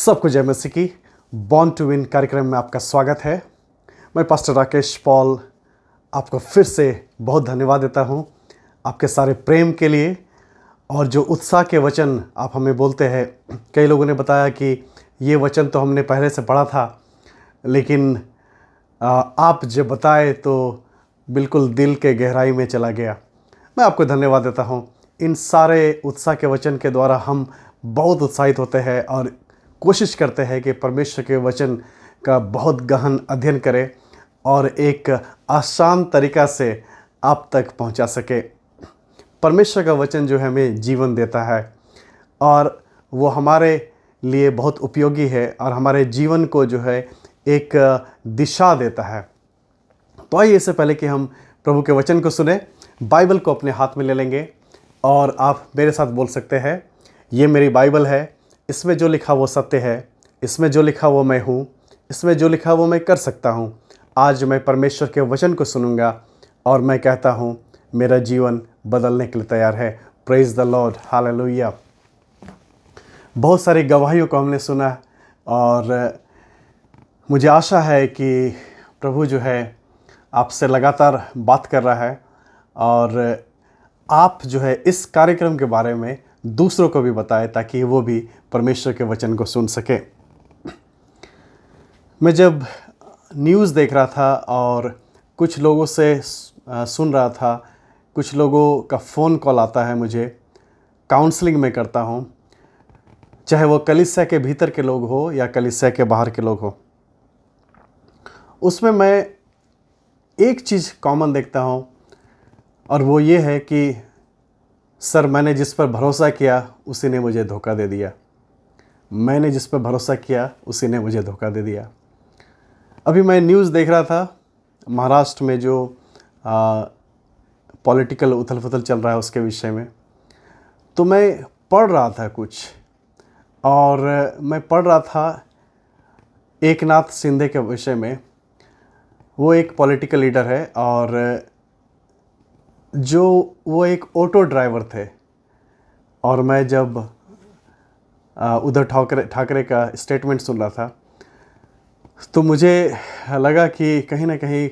सबको जय मसीह की बॉर्न टू विन कार्यक्रम में आपका स्वागत है। मैं पास्टर राकेश पॉल आपको फिर से बहुत धन्यवाद देता हूं आपके सारे प्रेम के लिए और जो उत्साह के वचन आप हमें बोलते हैं। कई लोगों ने बताया कि ये वचन तो हमने पहले से पढ़ा था, लेकिन आप जब बताए तो बिल्कुल दिल के गहराई में चला गया। मैं आपको धन्यवाद देता हूं। इन सारे उत्साह के वचन के द्वारा हम बहुत उत्साहित होते हैं और कोशिश करते हैं कि परमेश्वर के वचन का बहुत गहन अध्ययन करें और एक आसान तरीका से आप तक पहुंचा सके। परमेश्वर का वचन जो है हमें जीवन देता है और वो हमारे लिए बहुत उपयोगी है और हमारे जीवन को जो है एक दिशा देता है। तो आइए, इससे पहले कि हम प्रभु के वचन को सुने, बाइबल को अपने हाथ में ले लेंगे और आप मेरे साथ बोल सकते हैं, ये मेरी बाइबल है, इसमें जो लिखा वो सत्य है, इसमें जो लिखा वो मैं हूँ, इसमें जो लिखा वो मैं कर सकता हूँ। आज मैं परमेश्वर के वचन को सुनूंगा और मैं कहता हूँ मेरा जीवन बदलने के लिए तैयार है। Praise the Lord, hallelujah. बहुत सारी गवाहियों को हमने सुना और मुझे आशा है कि प्रभु जो है आपसे लगातार बात कर रहा है और आप जो है इस कार्यक्रम के बारे में दूसरों को भी बताएं ताकि वो भी परमेश्वर के वचन को सुन सके। मैं जब न्यूज़ देख रहा था और कुछ लोगों से सुन रहा था, कुछ लोगों का फ़ोन कॉल आता है मुझे, काउंसलिंग में करता हूँ, चाहे वो कलीसिया के भीतर के लोग हो या कलीसिया के बाहर के लोग हो, उसमें मैं एक चीज़ कॉमन देखता हूँ और वो ये है कि सर, मैंने जिस पर भरोसा किया उसी ने मुझे धोखा दे दिया। मैंने जिस पर भरोसा किया उसी ने मुझे धोखा दे दिया। अभी मैं न्यूज़ देख रहा था, महाराष्ट्र में जो पॉलिटिकल उथल पुथल चल रहा है उसके विषय में, तो मैं पढ़ रहा था कुछ और मैं पढ़ रहा था एकनाथ शिंदे के विषय में। वो एक पॉलिटिकल लीडर है और जो वो एक ऑटो ड्राइवर थे और मैं जब उद्धव ठाकरे का स्टेटमेंट सुन रहा था तो मुझे लगा कि कहीं ना कहीं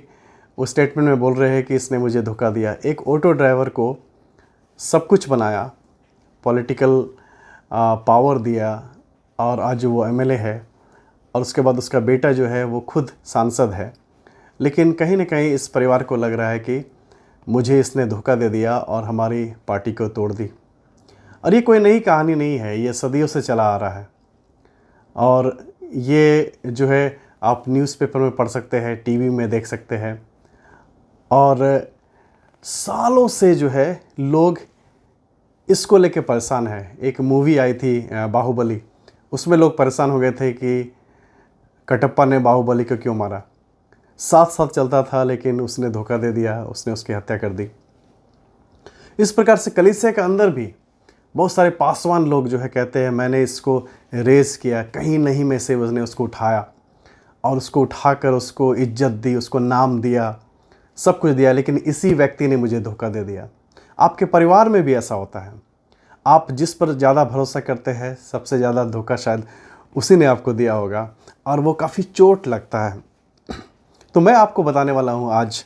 वो स्टेटमेंट में बोल रहे हैं कि इसने मुझे धोखा दिया। एक ऑटो ड्राइवर को सब कुछ बनाया, पॉलिटिकल पावर दिया और आज वो एमएलए है और उसके बाद उसका बेटा जो है वो खुद सांसद है, लेकिन कहीं ना कहीं इस परिवार को लग रहा है कि मुझे इसने धोखा दे दिया और हमारी पार्टी को तोड़ दी। और ये कोई नई कहानी नहीं है, ये सदियों से चला आ रहा है और ये जो है आप न्यूज़पेपर में पढ़ सकते हैं, टीवी में देख सकते हैं और सालों से जो है लोग इसको लेके परेशान हैं। एक मूवी आई थी बाहुबली, उसमें लोग परेशान हो गए थे कि कटप्पा ने बाहुबली को क्यों मारा। साथ साथ चलता था लेकिन उसने धोखा दे दिया, उसने उसकी हत्या कर दी। इस प्रकार से कलीसिया के अंदर भी बहुत सारे पासवान लोग जो है कहते हैं मैंने इसको रेस किया, कहीं नहीं में से उसने उसको उठाया और उसको उठाकर उसको इज्जत दी, उसको नाम दिया, सब कुछ दिया, लेकिन इसी व्यक्ति ने मुझे धोखा दे दिया। आपके परिवार में भी ऐसा होता है, आप जिस पर ज़्यादा भरोसा करते हैं सबसे ज़्यादा धोखा शायद उसी ने आपको दिया होगा और वो काफ़ी चोट लगता है। तो मैं आपको बताने वाला हूँ आज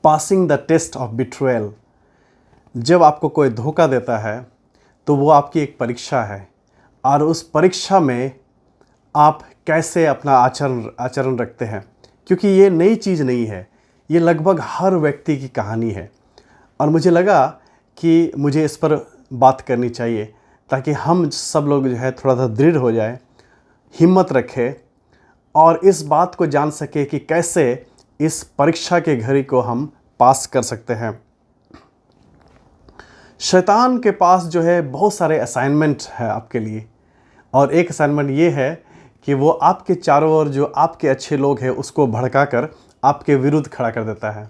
passing the test of betrayal. जब आपको कोई धोखा देता है तो वो आपकी एक परीक्षा है और उस परीक्षा में आप कैसे अपना आचरण रखते हैं, क्योंकि ये नई चीज़ नहीं है, ये लगभग हर व्यक्ति की कहानी है। और मुझे लगा कि मुझे इस पर बात करनी चाहिए ताकि हम सब लोग जो है थोड़ा सा दृढ़ हो जाए, हिम्मत रखें और इस बात को जान सके कि कैसे इस परीक्षा के घड़ी को हम पास कर सकते हैं। शैतान के पास जो है बहुत सारे असाइनमेंट है आपके लिए और एक असाइनमेंट ये है कि वो आपके चारों ओर जो आपके अच्छे लोग हैं उसको भड़काकर आपके विरुद्ध खड़ा कर देता है।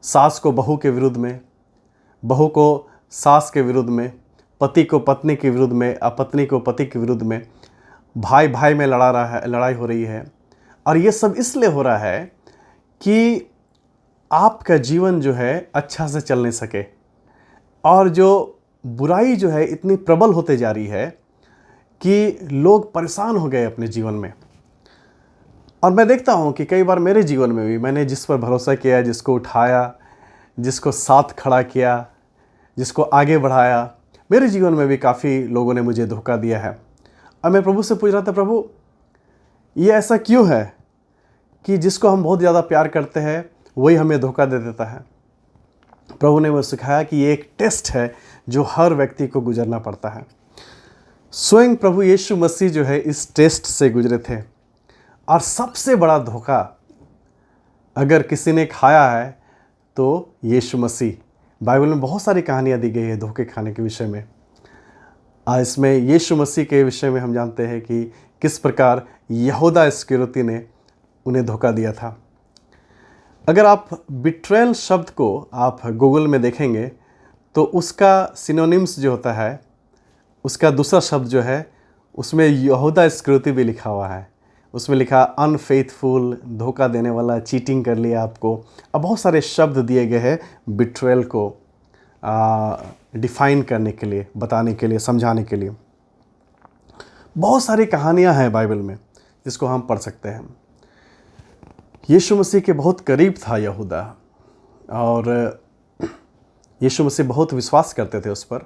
सास को बहू के विरुद्ध में, बहू को सास के विरुद्ध में, पति को पत्नी के विरुद्ध में, पत्नी को पति के विरुद्ध में, भाई भाई में लड़ाई हो रही है। और ये सब इसलिए हो रहा है कि आपका जीवन जो है अच्छा से चल नहीं सके और जो बुराई जो है इतनी प्रबल होते जा रही है कि लोग परेशान हो गए अपने जीवन में। और मैं देखता हूँ कि कई बार मेरे जीवन में भी मैंने जिस पर भरोसा किया, जिसको उठाया, जिसको साथ खड़ा किया, जिसको आगे बढ़ाया, मेरे जीवन में भी काफ़ी लोगों ने मुझे धोखा दिया है। और मैं प्रभु से पूछ रहा था, प्रभु ये ऐसा क्यों है कि जिसको हम बहुत ज़्यादा प्यार करते हैं वही हमें धोखा दे देता है। प्रभु ने मुझे सिखाया कि ये एक टेस्ट है जो हर व्यक्ति को गुजरना पड़ता है। स्वयं प्रभु यीशु मसीह जो है इस टेस्ट से गुजरे थे। और सबसे बड़ा धोखा अगर किसी ने खाया है तो यीशु मसीह। बाइबल में बहुत सारी कहानियाँ दी गई है धोखे खाने के विषय में। इसमें यीशु मसीह के विषय में हम जानते हैं कि किस प्रकार यहूदा इस्करियोती ने उन्हें धोखा दिया था। अगर आप बिट्रेयल शब्द को आप गूगल में देखेंगे तो उसका सिनोनिम्स जो होता है, उसका दूसरा शब्द जो है उसमें यहूदा इस्करियोती भी लिखा हुआ है। उसमें लिखा अनफेथफुल, धोखा देने वाला, चीटिंग कर लिया आपको। अब बहुत सारे शब्द दिए गए हैं बिट्रेयल को डिफाइन करने के लिए, बताने के लिए, समझाने के लिए। बहुत सारी कहानियां हैं बाइबल में जिसको हम पढ़ सकते हैं। यीशु मसीह के बहुत करीब था यहूदा, और यीशु मसीह बहुत विश्वास करते थे उस पर,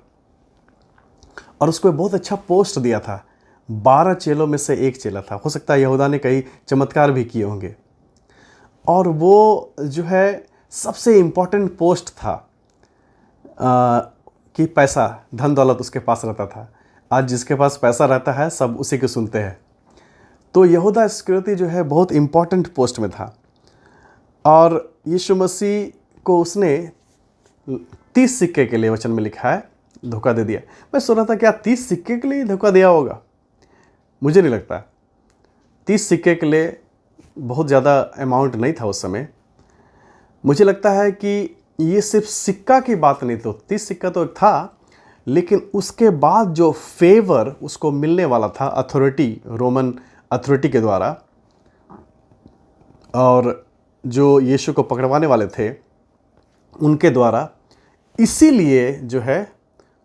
और उसको बहुत अच्छा पोस्ट दिया था। 12 चेलों में से एक चेला था। हो सकता है यहूदा ने कई चमत्कार भी किए होंगे, और वो जो है सबसे इम्पोर्टेंट पोस्ट था कि पैसा, धन दौलत उसके पास रहता था। आज जिसके पास पैसा रहता है सब उसी को सुनते हैं। तो यहूदा इस्करियोती जो है बहुत इम्पोर्टेंट पोस्ट में था, और यीशु मसीह को उसने 30 सिक्के के लिए, वचन में लिखा है, धोखा दे दिया। मैं सोच रहा था क्या 30 सिक्के के लिए धोखा दिया होगा? मुझे नहीं लगता। 30 सिक्के के लिए बहुत ज़्यादा अमाउंट नहीं था उस समय। मुझे लगता है कि ये सिर्फ सिक्का की बात नहीं, तो 30 सिक्का तो एक था, लेकिन उसके बाद जो फेवर उसको मिलने वाला था अथॉरिटी, रोमन अथॉरिटी के द्वारा, और जो यीशु को पकड़वाने वाले थे उनके द्वारा, इसीलिए जो है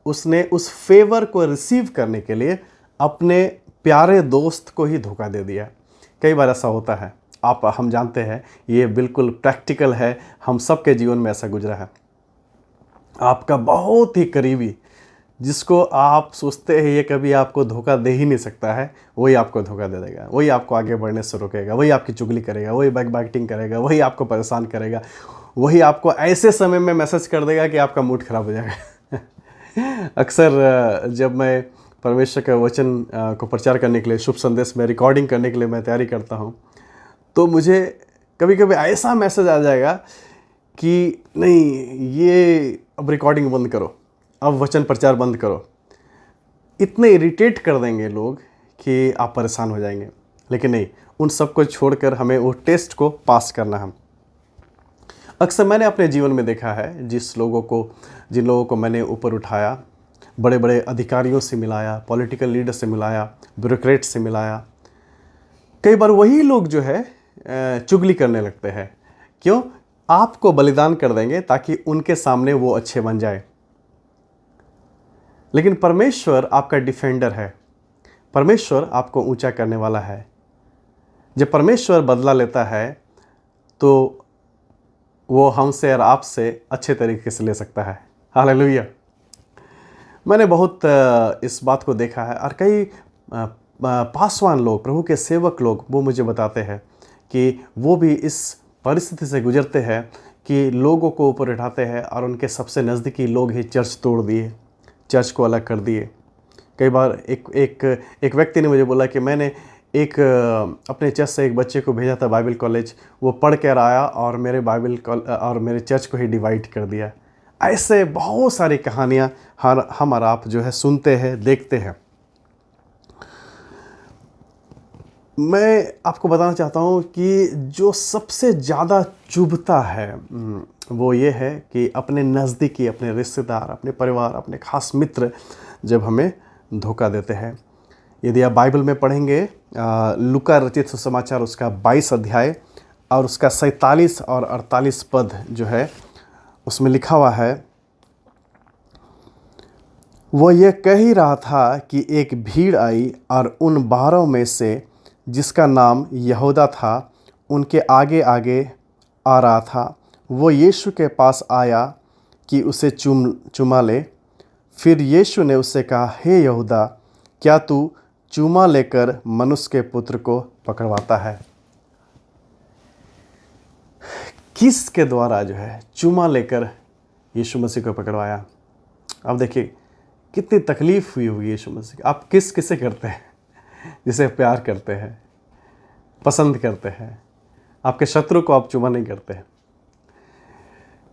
उसने उस फेवर को रिसीव करने के लिए अपने प्यारे दोस्त को ही धोखा दे दिया। कई बार ऐसा होता है, हम जानते हैं, ये बिल्कुल प्रैक्टिकल है, हम सबके जीवन में ऐसा गुजरा है। आपका बहुत ही करीबी, जिसको आप सोचते हैं ये कभी आपको धोखा दे ही नहीं सकता है, वही आपको धोखा दे देगा, वही आपको आगे बढ़ने से रोकेगा, वही आपकी चुगली करेगा, वही बैकबाइटिंग करेगा, वही आपको परेशान करेगा, वही आपको ऐसे समय में मैसेज कर देगा कि आपका मूड खराब हो जाएगा। अक्सर जब मैं परमेश्वर के वचन को प्रचार करने के लिए, शुभ संदेश में रिकॉर्डिंग करने के लिए मैं तैयारी करता हूँ, तो मुझे कभी कभी ऐसा मैसेज आ जाएगा कि नहीं, ये अब रिकॉर्डिंग बंद करो, अब वचन प्रचार बंद करो। इतने इरिटेट कर देंगे लोग कि आप परेशान हो जाएंगे। लेकिन नहीं, उन सब को छोड़कर हमें वो टेस्ट को पास करना है। अक्सर मैंने अपने जीवन में देखा है, जिन लोगों को मैंने ऊपर उठाया, बड़े बड़े अधिकारियों से मिलाया, पॉलिटिकल लीडर से मिलाया, ब्यूरोक्रेट से मिलाया, कई बार वही लोग जो है चुगली करने लगते हैं। क्यों? आपको बलिदान कर देंगे ताकि उनके सामने वो अच्छे बन जाए। लेकिन परमेश्वर आपका डिफेंडर है, परमेश्वर आपको ऊंचा करने वाला है। जब परमेश्वर बदला लेता है तो वो हमसे और आपसे अच्छे तरीके से ले सकता है। हालेलुया। मैंने बहुत इस बात को देखा है, और कई पासवान लोग, प्रभु के सेवक लोग, वो मुझे बताते हैं कि वो भी इस परिस्थिति से गुजरते हैं कि लोगों को ऊपर उठाते हैं, और उनके सबसे नज़दीकी लोग ही चर्च तोड़ दिए, चर्च को अलग कर दिए। कई बार एक व्यक्ति ने मुझे बोला कि मैंने अपने चर्च से एक बच्चे को भेजा था बाइबल कॉलेज, वो पढ़ कर आया और मेरे चर्च को ही डिवाइड कर दिया। ऐसे बहुत सारी कहानियाँ हम और आप जो है सुनते हैं, देखते हैं। मैं आपको बताना चाहता हूँ कि जो सबसे ज़्यादा चुभता है वो ये है कि अपने नज़दीकी, अपने रिश्तेदार, अपने परिवार, अपने खास मित्र जब हमें धोखा देते हैं। यदि आप बाइबल में पढ़ेंगे लूका रचित सुसमाचार उसका 22 अध्याय और उसका 47 और 48 पद जो है उसमें लिखा हुआ है, वो ये कह ही रहा था कि एक भीड़ आई और उन 12 में से जिसका नाम यहूदा था उनके आगे आगे आ रहा था। वो यीशु के पास आया कि उसे चूमा ले। फिर यीशु ने उससे कहा, हे यहूदा, क्या तू चूमा लेकर मनुष्य के पुत्र को पकड़वाता है? किस के द्वारा जो है चूमा लेकर यीशु मसीह को पकड़वाया? अब देखिए कितनी तकलीफ हुई होगी यीशु मसीह। आप किसे करते हैं? जिसे प्यार करते हैं, पसंद करते हैं। आपके शत्रु को आप चूमा नहीं करते हैं।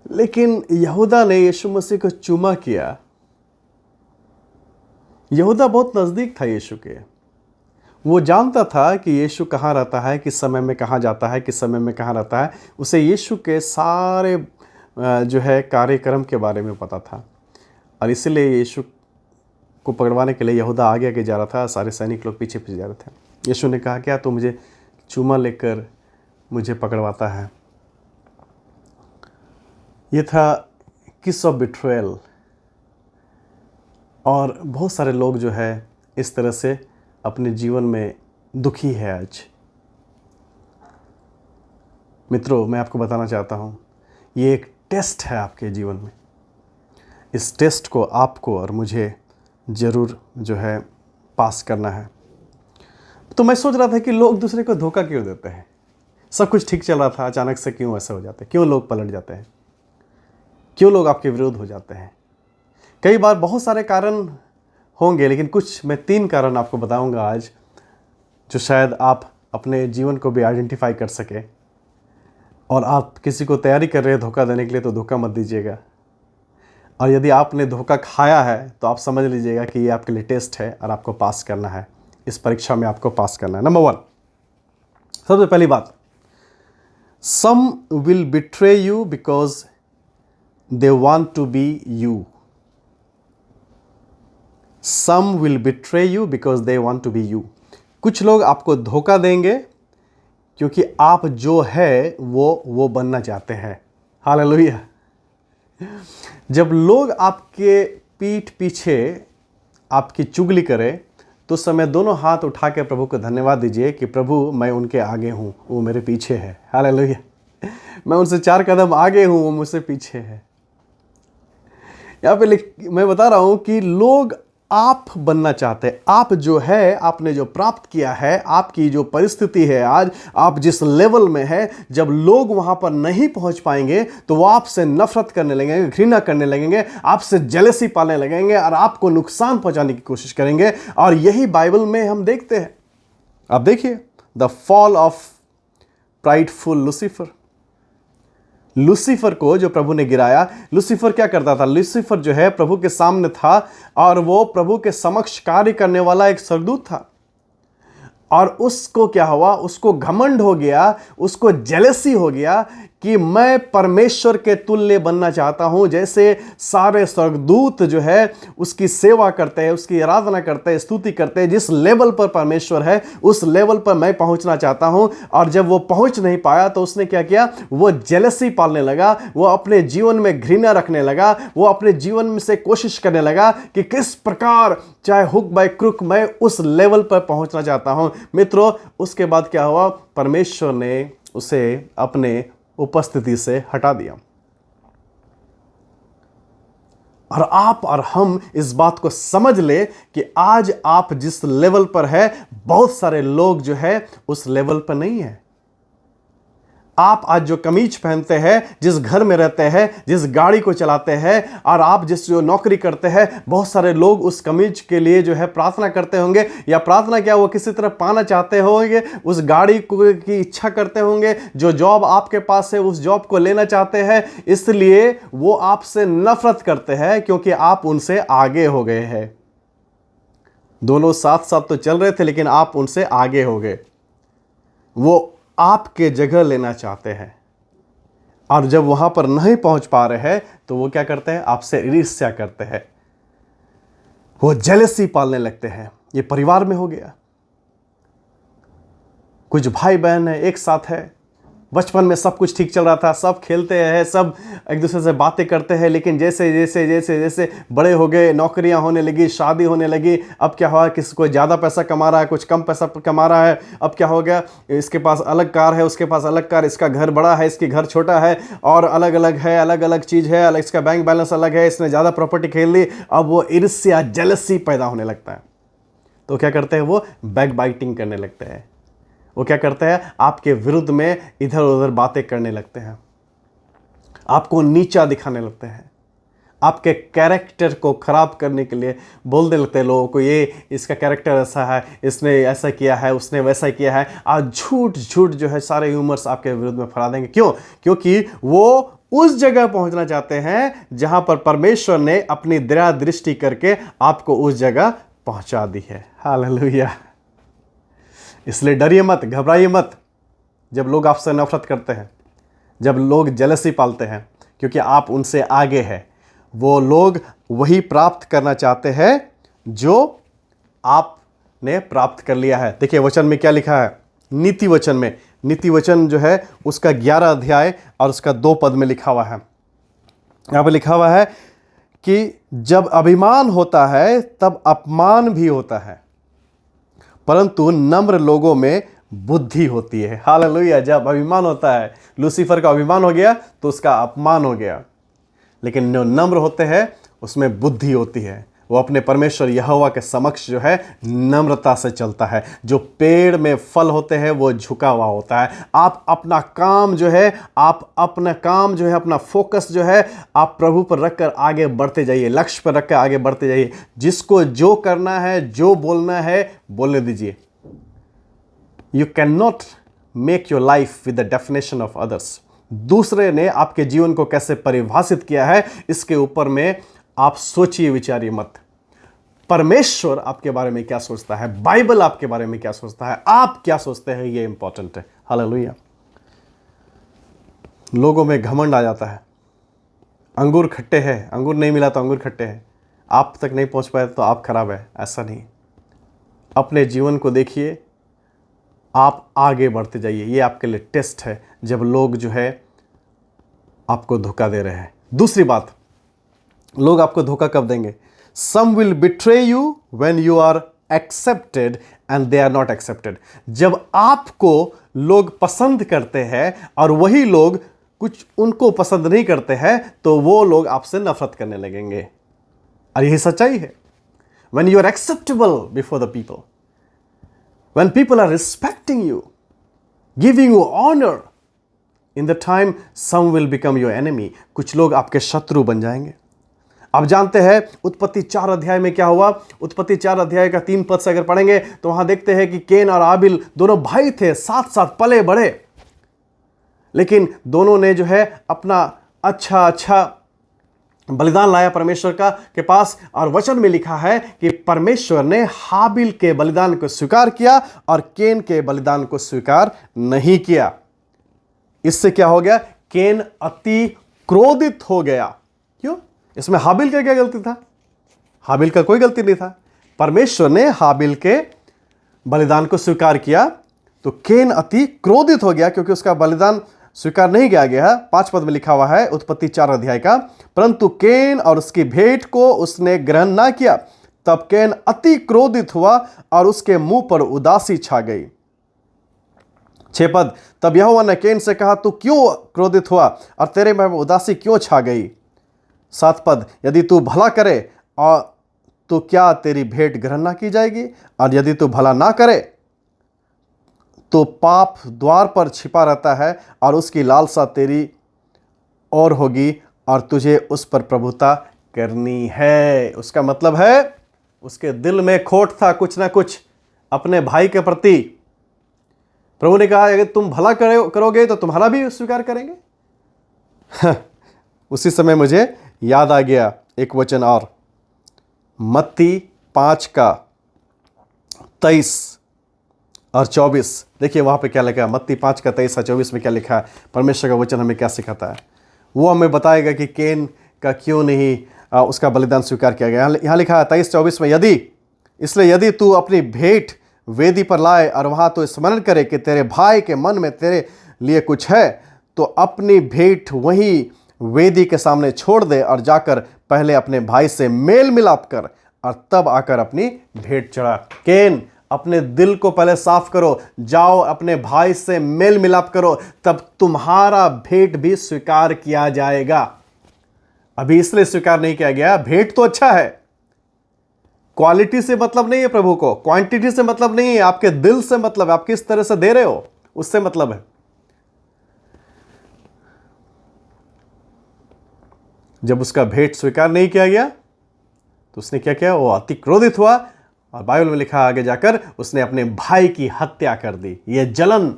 लेकिन यहूदा ने यीशु मसीह को चूमा किया। यहूदा बहुत नज़दीक था यीशु के। वो जानता था कि यीशु कहाँ रहता है, किस समय में कहाँ जाता है, किस समय में कहाँ रहता है। उसे यीशु के सारे जो है कार्यक्रम के बारे में पता था और इसलिए यीशु को पकड़वाने के लिए यहूदा आगे आगे जा रहा था, सारे सैनिक लोग पीछे पीछे जा रहे थे। यीशु ने कहा, क्या तू मुझे चूमा लेकर मुझे पकड़वाता है? ये था किस ऑफ बिट्रेयल। और बहुत सारे लोग जो है इस तरह से अपने जीवन में दुखी है आज। मित्रों, मैं आपको बताना चाहता हूँ, ये एक टेस्ट है आपके जीवन में। इस टेस्ट को आपको और मुझे ज़रूर जो है पास करना है। तो मैं सोच रहा था कि लोग दूसरे को धोखा क्यों देते हैं? सब कुछ ठीक चल रहा था, अचानक से क्यों ऐसा हो जाता है? क्यों लोग पलट जाते हैं? क्यों लोग आपके विरोध हो जाते हैं? कई बार बहुत सारे कारण होंगे, लेकिन कुछ मैं 3 कारण आपको बताऊंगा आज, जो शायद आप अपने जीवन को भी आइडेंटिफाई कर सके। और आप किसी को तैयारी कर रहे हैं धोखा देने के लिए, तो धोखा मत दीजिएगा। और यदि आपने धोखा खाया है तो आप समझ लीजिएगा कि ये आपके लिए टेस्ट है और आपको पास करना है। इस परीक्षा में आपको पास करना है। नंबर 1, सबसे पहली बात, some will betray you because they want to be you. Some will betray you because they want to be you. कुछ लोग आपको धोखा देंगे क्योंकि आप जो है वो बनना चाहते हैं। हालेलुया। जब लोग आपके पीठ पीछे आपकी चुगली करें तो समय दोनों हाथ उठा के प्रभु को धन्यवाद दीजिए कि प्रभु, मैं उनके आगे हूँ, वो मेरे पीछे है। हालेलुया। मैं उनसे 4 कदम आगे हूँ, वो मुझसे पीछे है। यहाँ पे मैं बता रहा हूँ कि लोग आप बनना चाहते हैं। आप जो है, आपने जो प्राप्त किया है, आपकी जो परिस्थिति है आज, आप जिस लेवल में है, जब लोग वहां पर नहीं पहुंच पाएंगे तो वो आपसे नफरत करने लगेंगे, घृणा करने लगेंगे, आपसे जेलसी पालने लगेंगे और आपको नुकसान पहुंचाने की कोशिश करेंगे। और यही बाइबल में हम देखते हैं। आप देखिए, the fall of prideful Lucifer. Lucifer को जो प्रभु ने गिराया, लूसीफर क्या करता था? लूसीफर जो है प्रभु के सामने था और वो प्रभु के समक्ष कार्य करने वाला एक स्वर्गदूत था। और उसको क्या हुआ? उसको घमंड हो गया, उसको जेलसी हो गया कि मैं परमेश्वर के तुल्य बनना चाहता हूं। जैसे सारे स्वर्गदूत जो है उसकी सेवा करते हैं, उसकी आराधना करते हैं, स्तुति करते हैं, जिस लेवल पर परमेश्वर है उस लेवल पर मैं पहुंचना चाहता हूं। और जब वो पहुंच नहीं पाया तो उसने क्या किया? वो जेलसी पालने लगा, वो अपने जीवन में घृणा रखने लगा, वो अपने जीवन में से कोशिश करने लगा कि किस प्रकार चाहे हुक बाय क्रुक मैं उस लेवल पर पहुंचना चाहता हूं। मित्रों, उसके बाद क्या हुआ? परमेश्वर ने उसे अपने उपस्थिति से हटा दिया। और आप और हम इस बात को समझ ले कि आज आप जिस लेवल पर है, बहुत सारे लोग जो है उस लेवल पर नहीं है। आप आज जो कमीज पहनते हैं, जिस घर में रहते हैं, जिस गाड़ी को चलाते हैं, और आप जिस जो नौकरी करते हैं, बहुत सारे लोग उस कमीज के लिए जो है प्रार्थना करते होंगे, या प्रार्थना क्या, वो किसी तरह पाना चाहते होंगे, उस गाड़ी की इच्छा करते होंगे, जो जॉब आपके पास है उस जॉब को लेना चाहते हैं। इसलिए वो आपसे नफरत करते हैं क्योंकि आप उनसे आगे हो गए हैं। दोनों साथ साथ तो चल रहे थे लेकिन आप उनसे आगे हो गए। वो आपके जगह लेना चाहते हैं और जब वहां पर नहीं पहुंच पा रहे हैं तो वो क्या करते हैं? आपसे ईर्ष्या करते हैं, वो जेलसी पालने लगते हैं। ये परिवार में हो गया। कुछ भाई बहन है, एक साथ है, बचपन में सब कुछ ठीक चल रहा था, सब खेलते हैं, सब एक दूसरे से बातें करते हैं, लेकिन जैसे जैसे जैसे जैसे बड़े हो गए, नौकरियां होने लगी, शादी होने लगी, अब क्या हुआ, किसी को ज़्यादा पैसा कमा रहा है, कुछ कम पैसा कमा रहा है, अब क्या हो गया, इसके पास अलग कार है, उसके पास अलग कार, इसका घर बड़ा है, इसकी घर छोटा है, और अलग अलग है, अलग अलग चीज़ है, अलग, इसका बैंक बैलेंस अलग है, इसने ज़्यादा प्रॉपर्टी खेल ली। अब वो ईर्ष्या, जेलसी पैदा होने लगता है। तो क्या करते हैं, वो बैक बाइटिंग करने लगते हैं, वो क्या करते हैं, आपके विरुद्ध में इधर उधर बातें करने लगते हैं, आपको नीचा दिखाने लगते हैं, आपके कैरेक्टर को खराब करने के लिए बोलने लगते हैं लोगों को, ये इसका कैरेक्टर ऐसा है, इसने ऐसा किया है, उसने वैसा किया है। आज झूठ झूठ जो है सारे ह्यूमर्स आपके विरुद्ध में फैला देंगे। क्यों? क्योंकि वो उस जगह पहुंचना चाहते हैं जहां पर परमेश्वर ने अपनी दया दृष्टि करके आपको उस जगह पहुंचा दी है। हालेलुया। इसलिए डरिए मत, घबराइए मत जब लोग आपसे नफरत करते हैं, जब लोग जेलसी पालते हैं, क्योंकि आप उनसे आगे हैं। वो लोग वही प्राप्त करना चाहते हैं जो आपने प्राप्त कर लिया है। देखिए वचन में क्या लिखा है, नीति वचन में, नीति वचन जो है उसका 11 अध्याय और उसका 2 पद में लिखा हुआ है। यहाँ पर लिखा हुआ है कि जब अभिमान होता है तब अपमान भी होता है, परंतु नम्र लोगों में बुद्धि होती है। हालेलुया। जब अभिमान होता है, लूसीफर का अभिमान हो गया तो उसका अपमान हो गया, लेकिन जो नम्र होते हैं उसमें बुद्धि होती है। वो अपने परमेश्वर यहोवा के समक्ष जो है नम्रता से चलता है। जो पेड़ में फल होते हैं वो झुका हुआ होता है। आप अपना काम जो है, अपना फोकस जो है आप प्रभु पर रखकर आगे बढ़ते जाइए, लक्ष्य पर रखकर आगे बढ़ते जाइए। जिसको जो करना है, जो बोलना है, बोलने दीजिए। You can not make your life with the definition of others. दूसरे ने आपके जीवन को कैसे परिभाषित किया है, इसके ऊपर में आप सोचिए, विचारिए मत। परमेश्वर आपके बारे में क्या सोचता है, बाइबल आपके बारे में क्या सोचता है, आप क्या सोचते हैं, ये इंपॉर्टेंट है। हालेलुया। लोगों में घमंड आ जाता है, अंगूर खट्टे हैं, अंगूर नहीं मिला तो अंगूर खट्टे हैं, आप तक नहीं पहुंच पाए तो आप खराब है। ऐसा नहीं, अपने जीवन को देखिए, आप आगे बढ़ते जाइए। ये आपके लिए टेस्ट है जब लोग जो है आपको धोखा दे रहे हैं। दूसरी बात, लोग आपको धोखा कब देंगे? Some will betray you when you are accepted and they are not accepted. जब आपको लोग पसंद करते हैं और वही लोग कुछ उनको पसंद नहीं करते हैं, तो वो लोग आपसे नफरत करने लगेंगे। और यही सच्चाई है। When you are acceptable before the people, when people are respecting you, giving you honour, in the time some will become your enemy. कुछ लोग आपके शत्रु बन जाएंगे। आप जानते हैं उत्पत्ति 4 अध्याय में क्या हुआ? उत्पत्ति 4 अध्याय का 3 पद से अगर पढ़ेंगे तो वहां देखते हैं कि केन और आबिल दोनों भाई थे, साथ साथ पले बढ़े, लेकिन दोनों ने जो है अपना अच्छा बलिदान लाया परमेश्वर के पास। और वचन में लिखा है कि परमेश्वर ने हाबिल के बलिदान को स्वीकार किया और केन के बलिदान को स्वीकार नहीं किया। इससे क्या हो गया? केन अति क्रोधित हो गया। क्यों? इसमें हाबिल का क्या गलती था? हाबिल का कोई गलती नहीं था। परमेश्वर ने हाबिल के बलिदान को स्वीकार किया तो केन अति क्रोधित हो गया क्योंकि उसका बलिदान स्वीकार नहीं किया गया। 5 पद में लिखा हुआ है उत्पत्ति 4 अध्याय का, परंतु केन और उसकी भेंट को उसने ग्रहण ना किया। तब केन अति क्रोधित हुआ और उसके मुंह पर उदासी छा गई। 6 पद, तब यहोवा ने केन से कहा, तू क्यों क्रोधित हुआ और तेरे मुंह में उदासी क्यों छा गई? 7 पद, यदि तू भला करे और तो क्या तेरी भेंट ग्रहण ना की जाएगी, और यदि तू भला ना करे तो पाप द्वार पर छिपा रहता है और उसकी लालसा तेरी और होगी और तुझे उस पर प्रभुता करनी है। उसका मतलब है उसके दिल में खोट था कुछ ना कुछ अपने भाई के प्रति। प्रभु ने कहा अगर तुम भला करोगे तो तुम्हारा भी स्वीकार करेंगे। उसी समय मुझे याद आ गया एक वचन और, मत्ती 5 का 23 और 24। देखिए वहां पे क्या लिखा है, मत्ती 5 का 23 और 24 में क्या लिखा है। परमेश्वर का वचन हमें क्या सिखाता है? वो हमें बताएगा कि केन का क्यों नहीं उसका बलिदान स्वीकार किया गया। यहाँ लिखा है 23-24 में, यदि तू अपनी भेंट वेदी पर लाए और वहां तो स्मरण करे कि तेरे भाई के मन में तेरे लिए कुछ है तो अपनी भेंट वहीं वेदी के सामने छोड़ दे और जाकर पहले अपने भाई से मेल मिलाप कर और तब आकर अपनी भेंट चढ़ा। केन, अपने दिल को पहले साफ करो, जाओ अपने भाई से मेल मिलाप करो, तब तुम्हारा भेंट भी स्वीकार किया जाएगा। अभी इसलिए स्वीकार नहीं किया गया, भेंट तो अच्छा है, क्वालिटी से मतलब नहीं है प्रभु को, क्वांटिटी से मतलब नहीं है, आपके दिल से मतलब है, आप किस तरह से दे रहे हो उससे मतलब है। जब उसका भेंट स्वीकार नहीं किया गया तो उसने क्या किया, वो अति क्रोधित हुआ और बाइबल में लिखा आगे जाकर उसने अपने भाई की हत्या कर दी। यह जलन,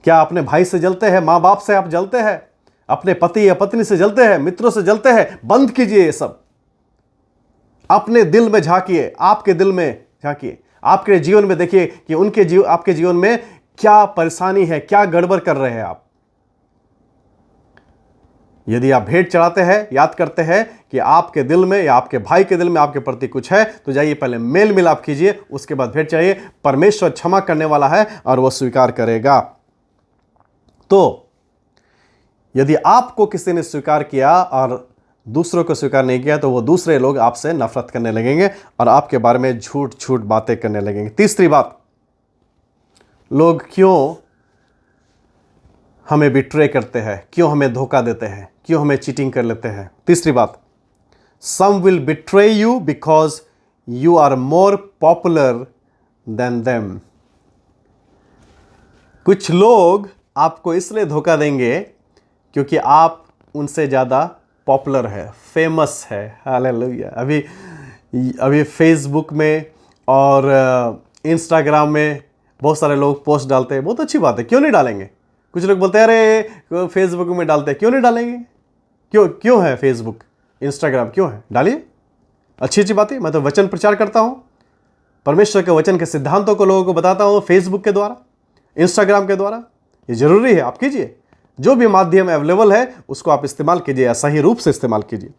क्या अपने भाई से जलते हैं, मां बाप से आप जलते हैं, अपने पति या पत्नी से जलते हैं, मित्रों से जलते हैं, बंद कीजिए ये सब। अपने दिल में झांकिए, आपके दिल में झांकिए, आपके जीवन में देखिए कि आपके जीवन में क्या परेशानी है, क्या गड़बड़ कर रहे हैं आप। यदि आप भेंट चढ़ाते हैं, याद करते हैं कि आपके दिल में या आपके भाई के दिल में आपके प्रति कुछ है, तो जाइए पहले मेल मिलाप कीजिए, उसके बाद भेंट चढ़ाइए। परमेश्वर क्षमा करने वाला है और वह स्वीकार करेगा। तो यदि आपको किसी ने स्वीकार किया और दूसरों को स्वीकार नहीं किया तो वो दूसरे लोग आपसे नफरत करने लगेंगे और आपके बारे में झूठ झूठ बातें करने लगेंगे। तीसरी बात, लोग क्यों हमें बिट्रे करते हैं, क्यों हमें धोखा देते हैं, क्यों हमें चीटिंग कर लेते हैं। तीसरी बात, some will betray you because you are more popular than them. कुछ लोग आपको इसलिए धोखा देंगे क्योंकि आप उनसे ज़्यादा पॉपुलर है, फेमस है। हालेलुया। अभी फेसबुक में और इंस्टाग्राम में बहुत सारे लोग पोस्ट डालते हैं, बहुत अच्छी बात है, क्यों नहीं डालेंगे। कुछ लोग बोलते हैं अरे फेसबुक में डालते हैं, क्यों नहीं डालेंगे, क्यों है फेसबुक इंस्टाग्राम, क्यों है, डालिए, अच्छी अच्छी बात है। मैं तो वचन प्रचार करता हूँ, परमेश्वर के वचन के सिद्धांतों को लोगों को बताता हूँ फेसबुक के द्वारा, इंस्टाग्राम के द्वारा। ये जरूरी है, आप कीजिए, जो भी माध्यम अवेलेबल है उसको आप इस्तेमाल कीजिए या सही रूप से इस्तेमाल कीजिए।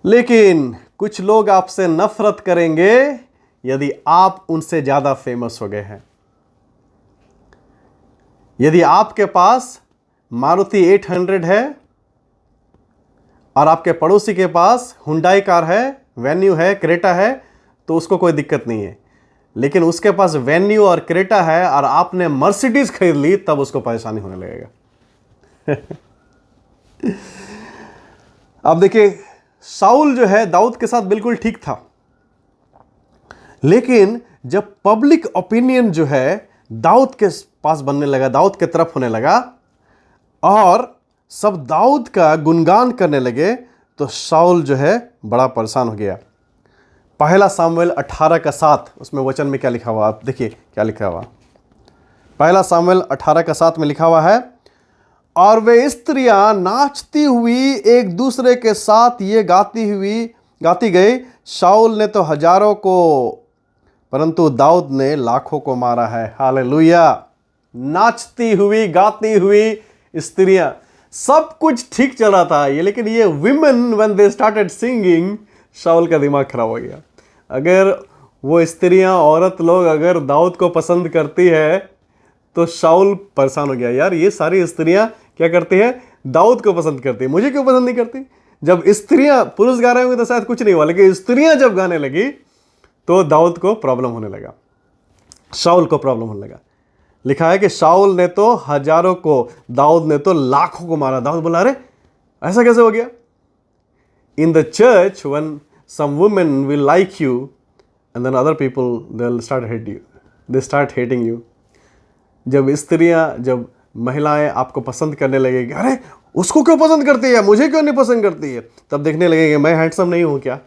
लेकिन कुछ लोग आपसे नफरत करेंगे यदि आप उनसे ज्यादा फेमस हो गए हैं। यदि आपके पास मारुति 800 है और आपके पड़ोसी के पास हुंडई कार है, वेन्यू है, क्रेटा है, तो उसको कोई दिक्कत नहीं है। लेकिन उसके पास वेन्यू और क्रेटा है और आपने मर्सिडीज खरीद ली, तब उसको परेशानी होने लगेगा। अब देखिए, शाऊल जो है दाऊद के साथ बिल्कुल ठीक था, लेकिन जब पब्लिक ओपिनियन जो है दाऊद के पास बनने लगा, दाऊद के तरफ होने लगा और सब दाऊद का गुणगान करने लगे, तो शाऊल जो है बड़ा परेशान हो गया। पहला सामुएल 18:7 उसमें वचन में क्या लिखा हुआ, आप देखिए क्या लिखा हुआ। पहला सामुएल 18:7 में लिखा हुआ है, और वे स्त्रियां नाचती हुई एक दूसरे के साथ ये गाती गई, शाऊल ने तो हजारों को परंतु दाऊद ने लाखों को मारा है। हालेलुया। नाचती हुई गाती हुई स्त्रियां, सब कुछ ठीक चल रहा था ये, लेकिन ये women when they started singing, Saul का दिमाग खराब हो गया। अगर वो स्त्रियां, औरत लोग अगर दाऊद को पसंद करती है तो शाऊल परेशान हो गया, यार ये सारी स्त्रियां क्या करती है, दाऊद को पसंद करती है, मुझे क्यों पसंद नहीं करती। जब स्त्रियां, पुरुष गा रहे होंगे तो शायद कुछ नहीं हुआ, लेकिन स्त्रियां जब गाने लगी तो दाऊद को प्रॉब्लम होने लगा, शाऊल को प्रॉब्लम होने लगा। लिखा है कि शाऊल ने तो हजारों को, दाऊद ने तो लाखों को मारा। दाऊद बोला अरे ऐसा कैसे हो गया। In the church when some women will like you and then other people they'll start hating you। जब स्त्रियां, जब महिलाएं आपको पसंद करने लगेगी, अरे उसको क्यों पसंद करती है, मुझे क्यों नहीं पसंद करती है, तब देखने लगेंगे मैं हैंडसम नहीं हूं क्या।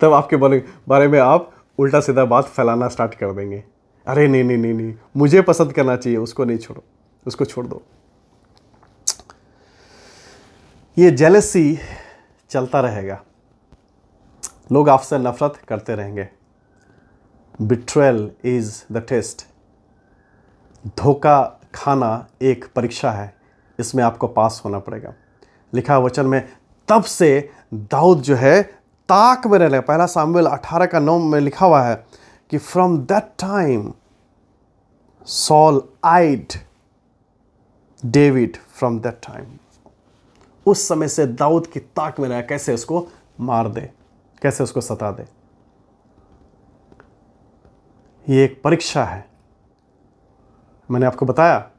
तब आपके बारे में आप उल्टा सीधा बात फैलाना स्टार्ट कर देंगे, अरे नहीं, मुझे पसंद करना चाहिए, उसको नहीं छोड़ो, उसको छोड़ दो। ये जेलसी चलता रहेगा, लोग आपसे नफरत करते रहेंगे। Betrayal is the test. धोखा खाना एक परीक्षा है, इसमें आपको पास होना पड़ेगा। लिखा वचन में, तब से दाऊद जो है ताक में रहने लगा। पहला सामुएल 18:9 में लिखा हुआ है कि from that time Saul eyed David from that time. उस समय से दाऊद की ताक में रहा कैसे उसको मार दे, कैसे उसको सता दे। ये एक परीक्षा है, मैंने आपको बताया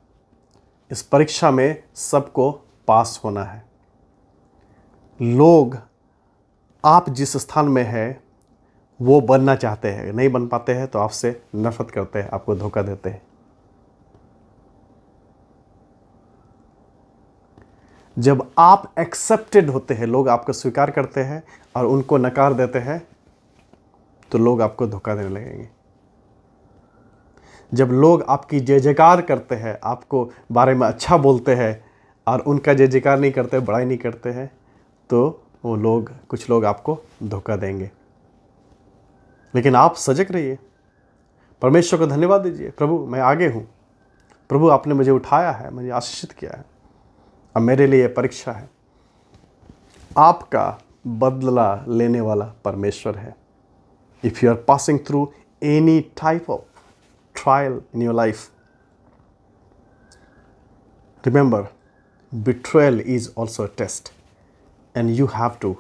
इस परीक्षा में सबको पास होना है। लोग आप जिस स्थान में है वो बनना चाहते हैं, नहीं बन पाते हैं तो आपसे नफरत करते हैं, आपको धोखा देते हैं। जब आप एक्सेप्टेड होते हैं, लोग आपको स्वीकार करते हैं और उनको नकार देते हैं, तो लोग आपको धोखा देने लगेंगे। जब लोग आपकी जय जयकार करते हैं, आपको बारे में अच्छा बोलते हैं और उनका जय जयकार नहीं करते, बड़ाई नहीं करते हैं, तो वो लोग, कुछ लोग आपको धोखा देंगे। लेकिन आप सजग रहिए, परमेश्वर को धन्यवाद दीजिए, प्रभु मैं आगे हूँ, प्रभु आपने मुझे उठाया है, मुझे आशीषित किया है, अब मेरे लिए परीक्षा है। आपका बदला लेने वाला परमेश्वर है। If you are passing through any type of trial in your life, remember betrayal is also a test and you have to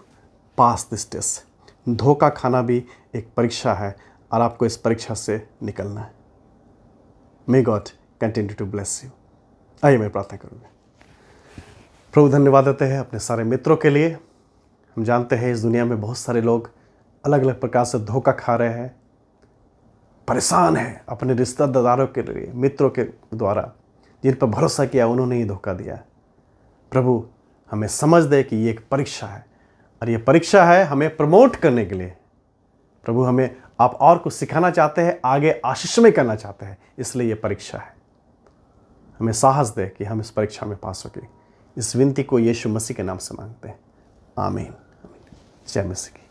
pass this test. धोखा खाना भी एक परीक्षा है और आपको इस परीक्षा से निकलना है। May God continue to bless you. आइए मैं प्रार्थना करूँगा। प्रभु धन्यवाद देते हैं अपने सारे मित्रों के लिए। हम जानते हैं इस दुनिया में बहुत सारे लोग अलग अलग प्रकार से धोखा खा रहे हैं, परेशान है अपने रिश्तेदारों के लिए, मित्रों के द्वारा जिन पर भरोसा किया उन्होंने ही धोखा दिया। प्रभु हमें समझ दे कि ये एक परीक्षा है और ये परीक्षा है हमें प्रमोट करने के लिए। प्रभु हमें आप और कुछ सिखाना चाहते हैं, आगे आशीषमय करना चाहते हैं, इसलिए ये परीक्षा है। हमें साहस दे कि हम इस परीक्षा में पास होंगे। इस विनती को यीशु मसीह के नाम से मांगते हैं, आमीन। जय मसीह।